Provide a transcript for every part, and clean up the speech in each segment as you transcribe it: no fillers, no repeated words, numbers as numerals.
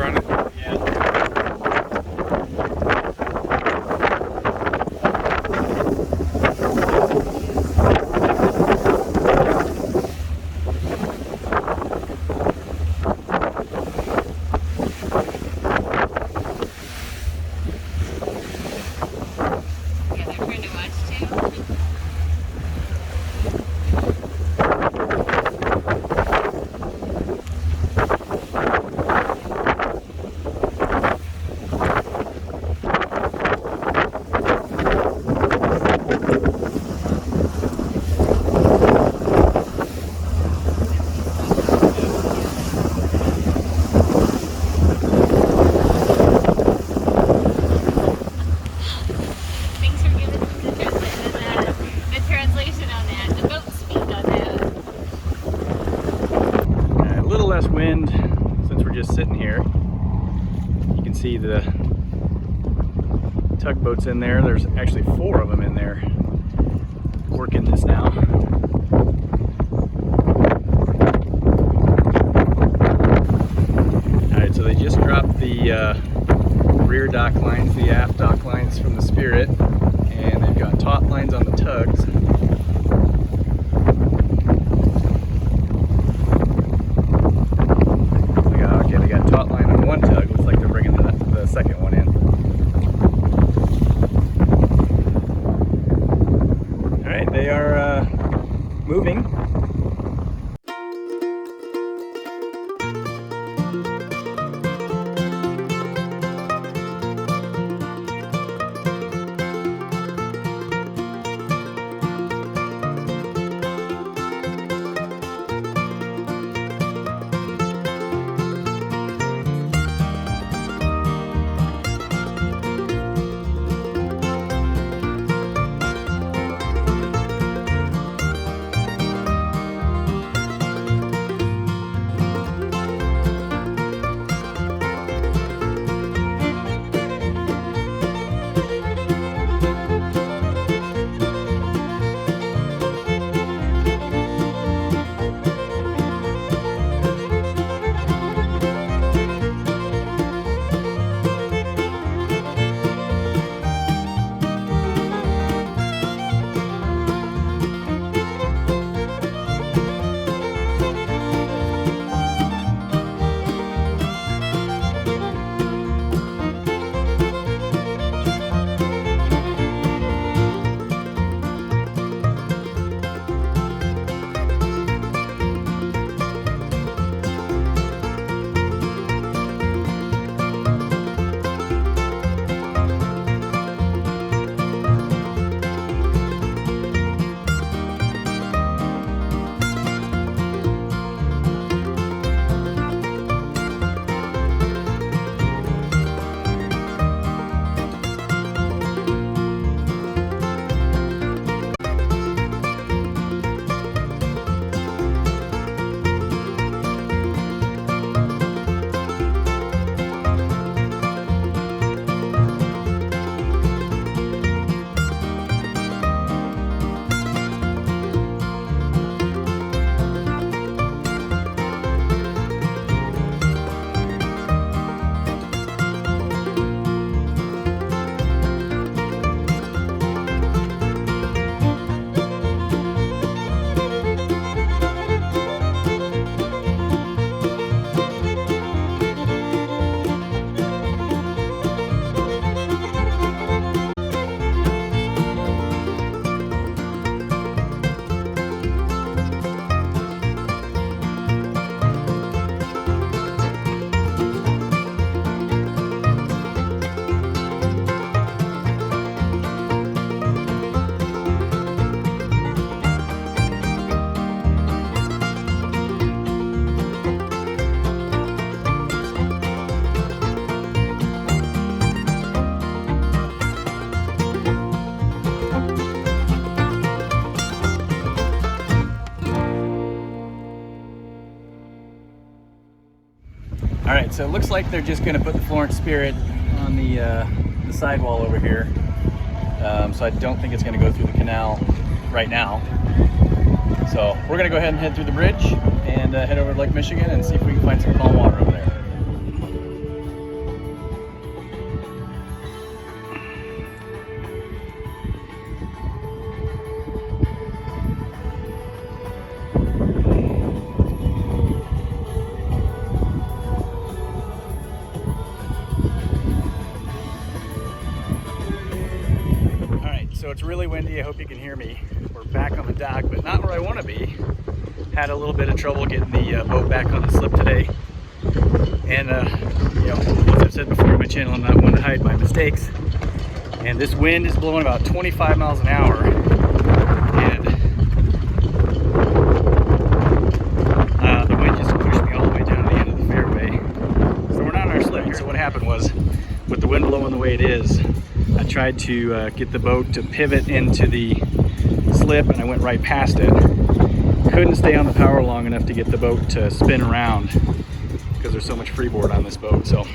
on it. Wind since we're just sitting here. You can see the tugboats in there. There's actually 4 of them in there working this now. Alright, so they just dropped the rear dock lines, the aft dock lines from the Spirit, and they've got taut lines on the tugs. Taut line on one tug. Looks like they're bringing the second one in. All right, they are moving. All right, so it looks like they're just going to put the Florence Spirit on the sidewall over here. So I don't think it's going to go through the canal right now. So we're going to go ahead and head through the bridge and head over to Lake Michigan and see if we can find some calm water over there. So it's really windy. I hope you can hear me. We're back on the dock, but not where I want to be. Had a little bit of trouble getting the boat back on the slip today. And, you know, as I've said before on my channel, I'm not one to hide my mistakes. And this wind is blowing about 25 miles an hour. And the wind just pushed me all the way down to the end of the fairway. So we're not on our slip here. So what happened was, with the wind blowing the way it is, I tried to get the boat to pivot into the slip, and I went right past it. Couldn't stay on the power long enough to get the boat to spin around because there's so much freeboard on this boat. So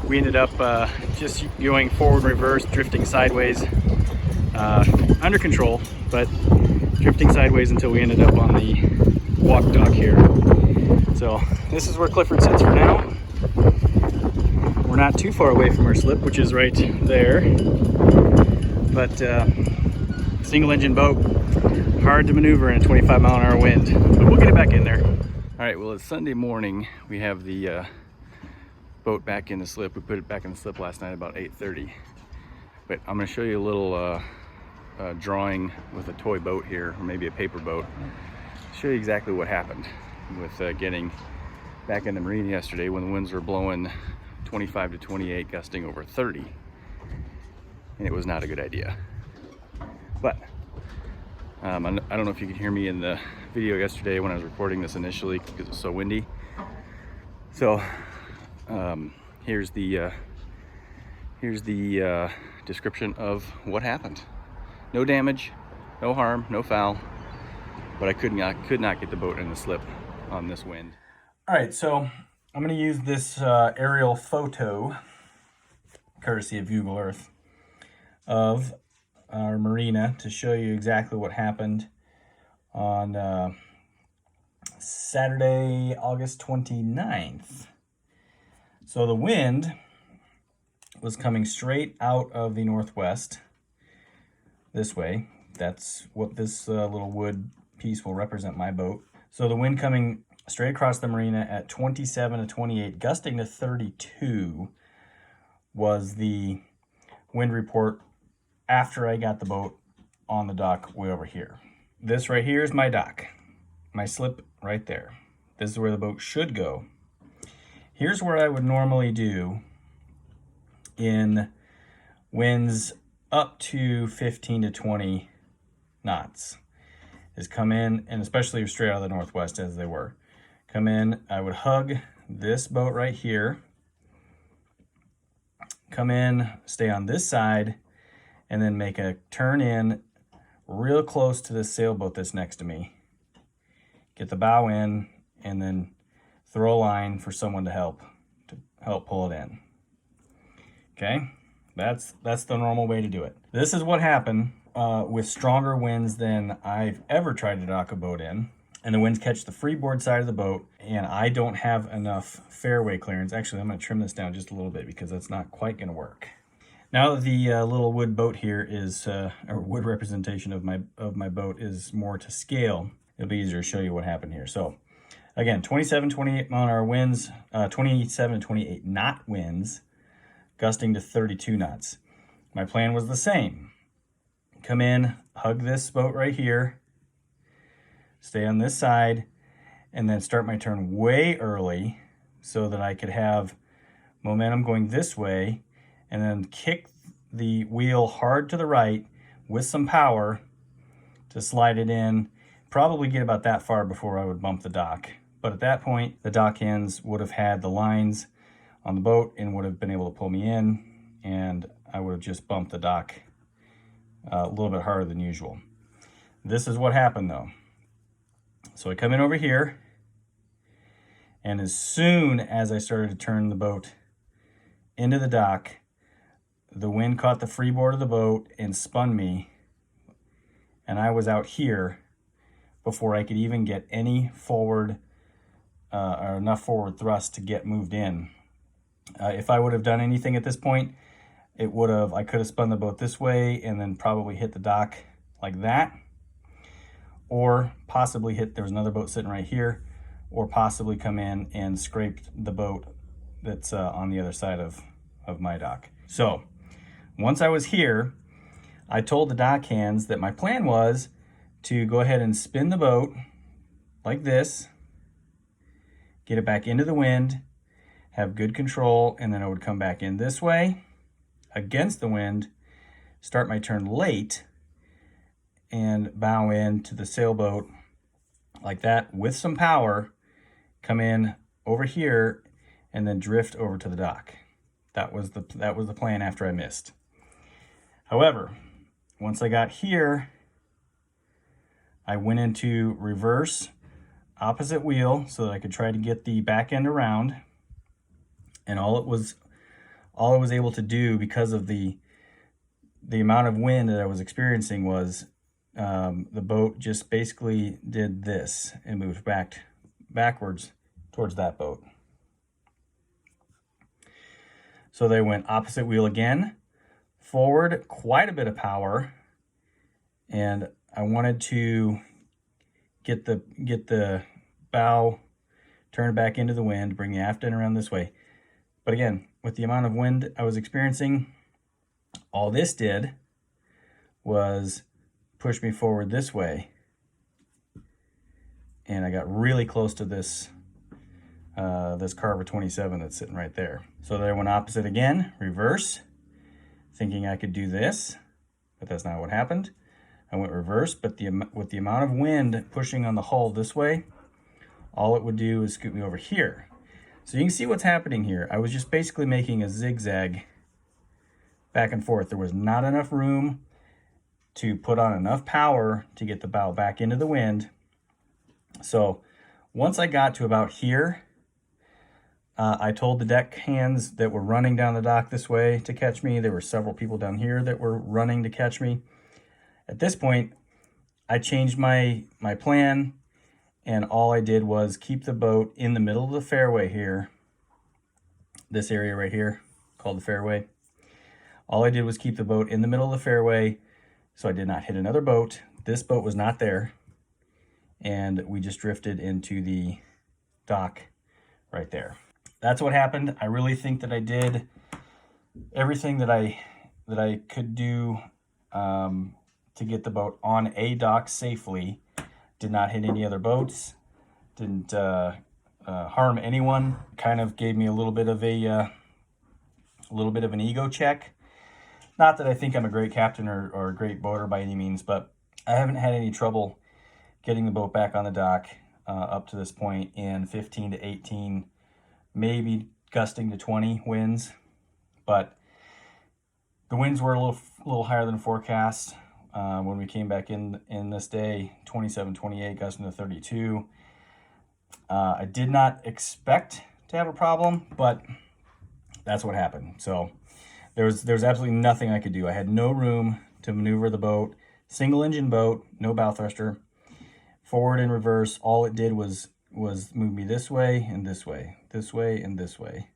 we ended up just going forward, reverse, drifting sideways, under control, but drifting sideways until we ended up on the walk dock here. So this is where Clifford sits for now. We're not too far away from our slip, which is right there, but single engine boat, hard to maneuver in a 25-mile-an-hour wind, but we'll get it back in there. All right, well, it's Sunday morning. We have the boat back in the slip. We put it back in the slip last night about 8:30, but I'm going to show you a little drawing with a toy boat here, or maybe a paper boat. Show you exactly what happened with getting back in the marina yesterday when the winds were blowing 25 to 28, gusting over 30, and it was not a good idea. But I don't know if you could hear me in the video yesterday when I was recording this initially because it was so windy. So here's the description of what happened. No damage, no harm, no foul, but I could not get the boat in the slip on this wind. All right, so I'm going to use this aerial photo, courtesy of Google Earth, of our marina to show you exactly what happened on Saturday, August 29th. So the wind was coming straight out of the northwest this way. That's what this little wood piece will represent my boat. So the wind coming straight across the marina at 27 to 28, gusting to 32 was the wind report after I got the boat on the dock way over here. This right here is my dock, my slip right there. This is where the boat should go. Here's where I would normally do in winds up to 15 to 20 knots, is come in, and especially straight out of the northwest as they were. Come in, I would hug this boat right here, come in, stay on this side, and then make a turn in real close to this sailboat that's next to me. Get the bow in, and then throw a line for someone to help pull it in. Okay, that's the normal way to do it. This is what happened with stronger winds than I've ever tried to dock a boat in. And the winds catch the freeboard side of the boat, and I don't have enough fairway clearance. Actually, I'm going to trim this down just a little bit because that's not quite going to work. Now that the little wood boat here is, or wood representation of my boat is more to scale, it'll be easier to show you what happened here. So again, 27, 28 mile an hour winds, 27 to 28 knot winds, gusting to 32 knots. My plan was the same. Come in, hug this boat right here, stay on this side, and then start my turn way early so that I could have momentum going this way, and then kick the wheel hard to the right with some power to slide it in, probably get about that far before I would bump the dock. But at that point, the dock ends would have had the lines on the boat and would have been able to pull me in, and I would have just bumped the dock a little bit harder than usual. This is what happened though. So I come in over here, and as soon as I started to turn the boat into the dock, the wind caught the freeboard of the boat and spun me, and I was out here before I could even get any forward or enough forward thrust to get moved in. If I would have done anything at this point, I could have spun the boat this way and then probably hit the dock like that, or possibly there was another boat sitting right here, or possibly come in and scraped the boat that's on the other side of my dock. So once I was here, I told the dock hands that my plan was to go ahead and spin the boat like this, get it back into the wind, have good control, and then I would come back in this way against the wind, start my turn late, and bow in to the sailboat like that with some power, come in over here, and then drift over to the dock. That was the plan after I missed. However, once I got here, I went into reverse opposite wheel so that I could try to get the back end around. And all I was able to do, because of the amount of wind that I was experiencing, was the boat just basically did this and moved backwards towards that boat. So they went opposite wheel again, forward, quite a bit of power, and I wanted to get the bow turned back into the wind, bring the aft end around this way. But again, with the amount of wind I was experiencing, all this did was push me forward this way, and I got really close to this this Carver 27 that's sitting right there. So there I went opposite again, reverse, thinking I could do this, but that's not what happened. I went reverse, but with the amount of wind pushing on the hull this way, all it would do is scoot me over here. So you can see what's happening here. I was just basically making a zigzag back and forth. There was not enough room to put on enough power to get the bow back into the wind. So once I got to about here, I told the deck hands that were running down the dock this way to catch me. There were several people down here that were running to catch me. At this point, I changed my plan, and all I did was keep the boat in the middle of the fairway here. This area right here, called the fairway. All I did was keep the boat in the middle of the fairway, so I did not hit another boat. This boat was not there, and we just drifted into the dock right there. That's what happened. I really think that I did everything that I could do to get the boat on a dock safely. Did not hit any other boats. Didn't harm anyone. Kind of gave me a little bit of an ego check. Not that I think I'm a great captain or a great boater by any means, but I haven't had any trouble getting the boat back on the dock up to this point in 15 to 18, maybe gusting to 20 winds. But the winds were a little higher than forecast. When we came back in this day, 27, 28, gusting to 32. I did not expect to have a problem, but that's what happened. So there's absolutely nothing I could do. I had no room to maneuver the boat. Single engine boat, no bow thruster. Forward and reverse, all it did was move me this way and this way, this way and this way.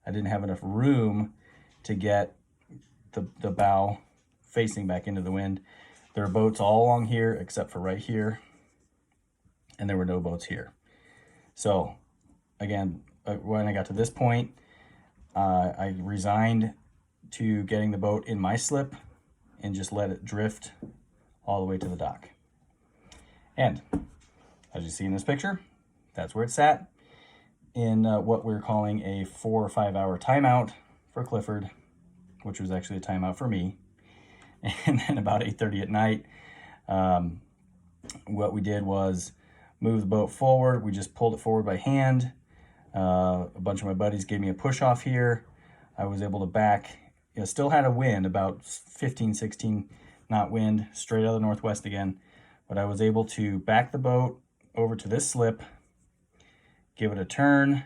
I didn't have enough room to get the bow facing back into the wind. There are boats all along here except for right here, and there were no boats here. So again, when I got to this point, I resigned to getting the boat in my slip and just let it drift all the way to the dock. And as you see in this picture, that's where it sat in what we're calling a 4 or 5 hour timeout for Clifford, which was actually a timeout for me. And then about 8:30 at night, what we did was move the boat forward. We just pulled it forward by hand. A bunch of my buddies gave me a push off here. I was able to back. It still had a wind, about 15, 16 knot wind, straight out of the northwest again. But I was able to back the boat over to this slip, give it a turn,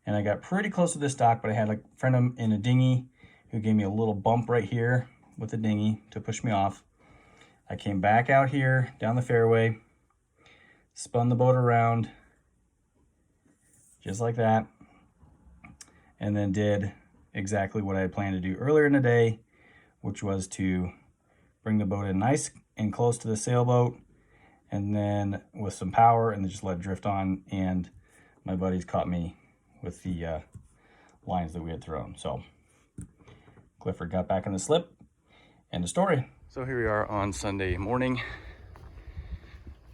and I got pretty close to this dock, but I had a friend in a dinghy who gave me a little bump right here with the dinghy to push me off. I came back out here down the fairway, spun the boat around just like that, and then did exactly what I had planned to do earlier in the day, which was to bring the boat in nice and close to the sailboat, and then with some power, and then just let it drift on. And my buddies caught me with the lines that we had thrown. So Clifford got back in the slip, End of story. So here we are on Sunday morning.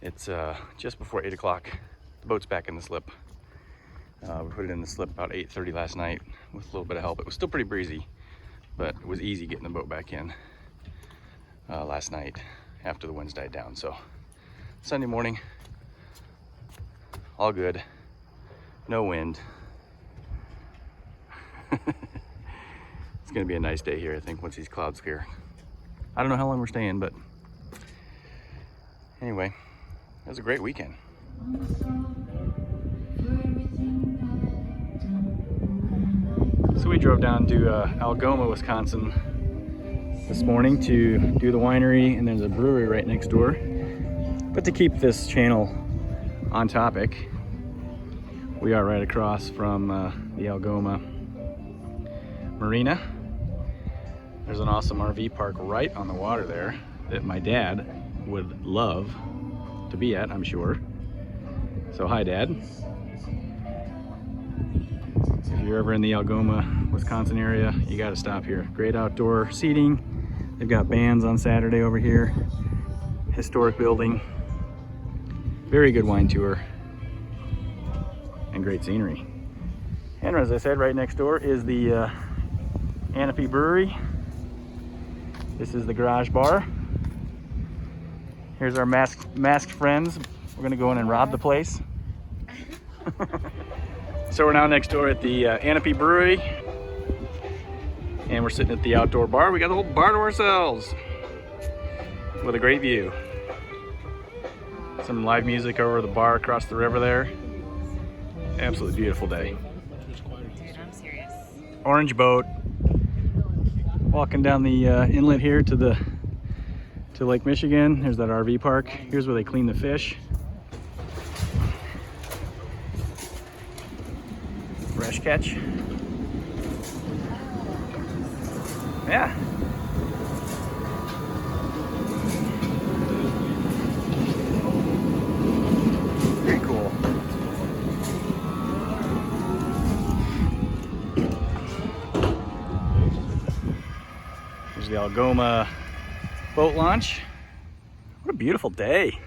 It's just before 8 o'clock. The boat's back in the slip. We put it in the slip about 8:30 last night with a little bit of help. It was still pretty breezy, but it was easy getting the boat back in last night after the winds died down. So Sunday morning, all good, no wind. It's gonna be a nice day here, I think, once these clouds clear. I don't know how long we're staying, but anyway, it was a great weekend. So we drove down to Algoma, Wisconsin this morning to do the winery, and there's a brewery right next door. But to keep this channel on topic, we are right across from the Algoma marina. There's an awesome RV park right on the water there that my dad would love to be at, I'm sure. So hi, Dad. If you're ever in the Algoma, Wisconsin area, you got to stop here. Great outdoor seating. They've got bands on Saturday over here. Historic building. Very good wine tour. And great scenery. And as I said, right next door is the Ahnapee Brewery. This is the garage bar. Here's our masked friends. We're gonna go in and rob the place. So we're now next door at the Ahnapee Brewery, and we're sitting at the outdoor bar. We got the whole bar to ourselves with a great view. Some live music over the bar across the river there. Absolutely beautiful day. Dude, I'm serious. Orange boat. Walking down the inlet here to Lake Michigan. There's that RV park. Here's where they clean the fish. Fresh catch. Yeah. Very cool. There's the Algoma boat launch. What a beautiful day.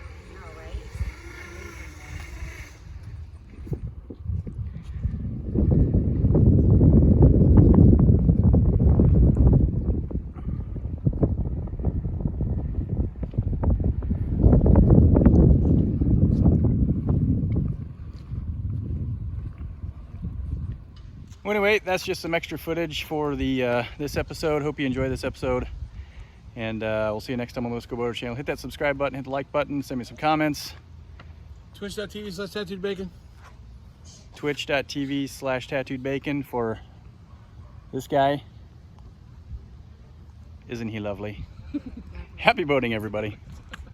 Well, anyway, that's just some extra footage for the this episode. Hope you enjoy this episode. And we'll see you next time on the Let's Go Boater channel. Hit that subscribe button, hit the like button, send me some comments. Twitch.tv/tattooedbacon. Twitch.tv/tattooedbacon for this guy. Isn't he lovely? Happy boating, everybody.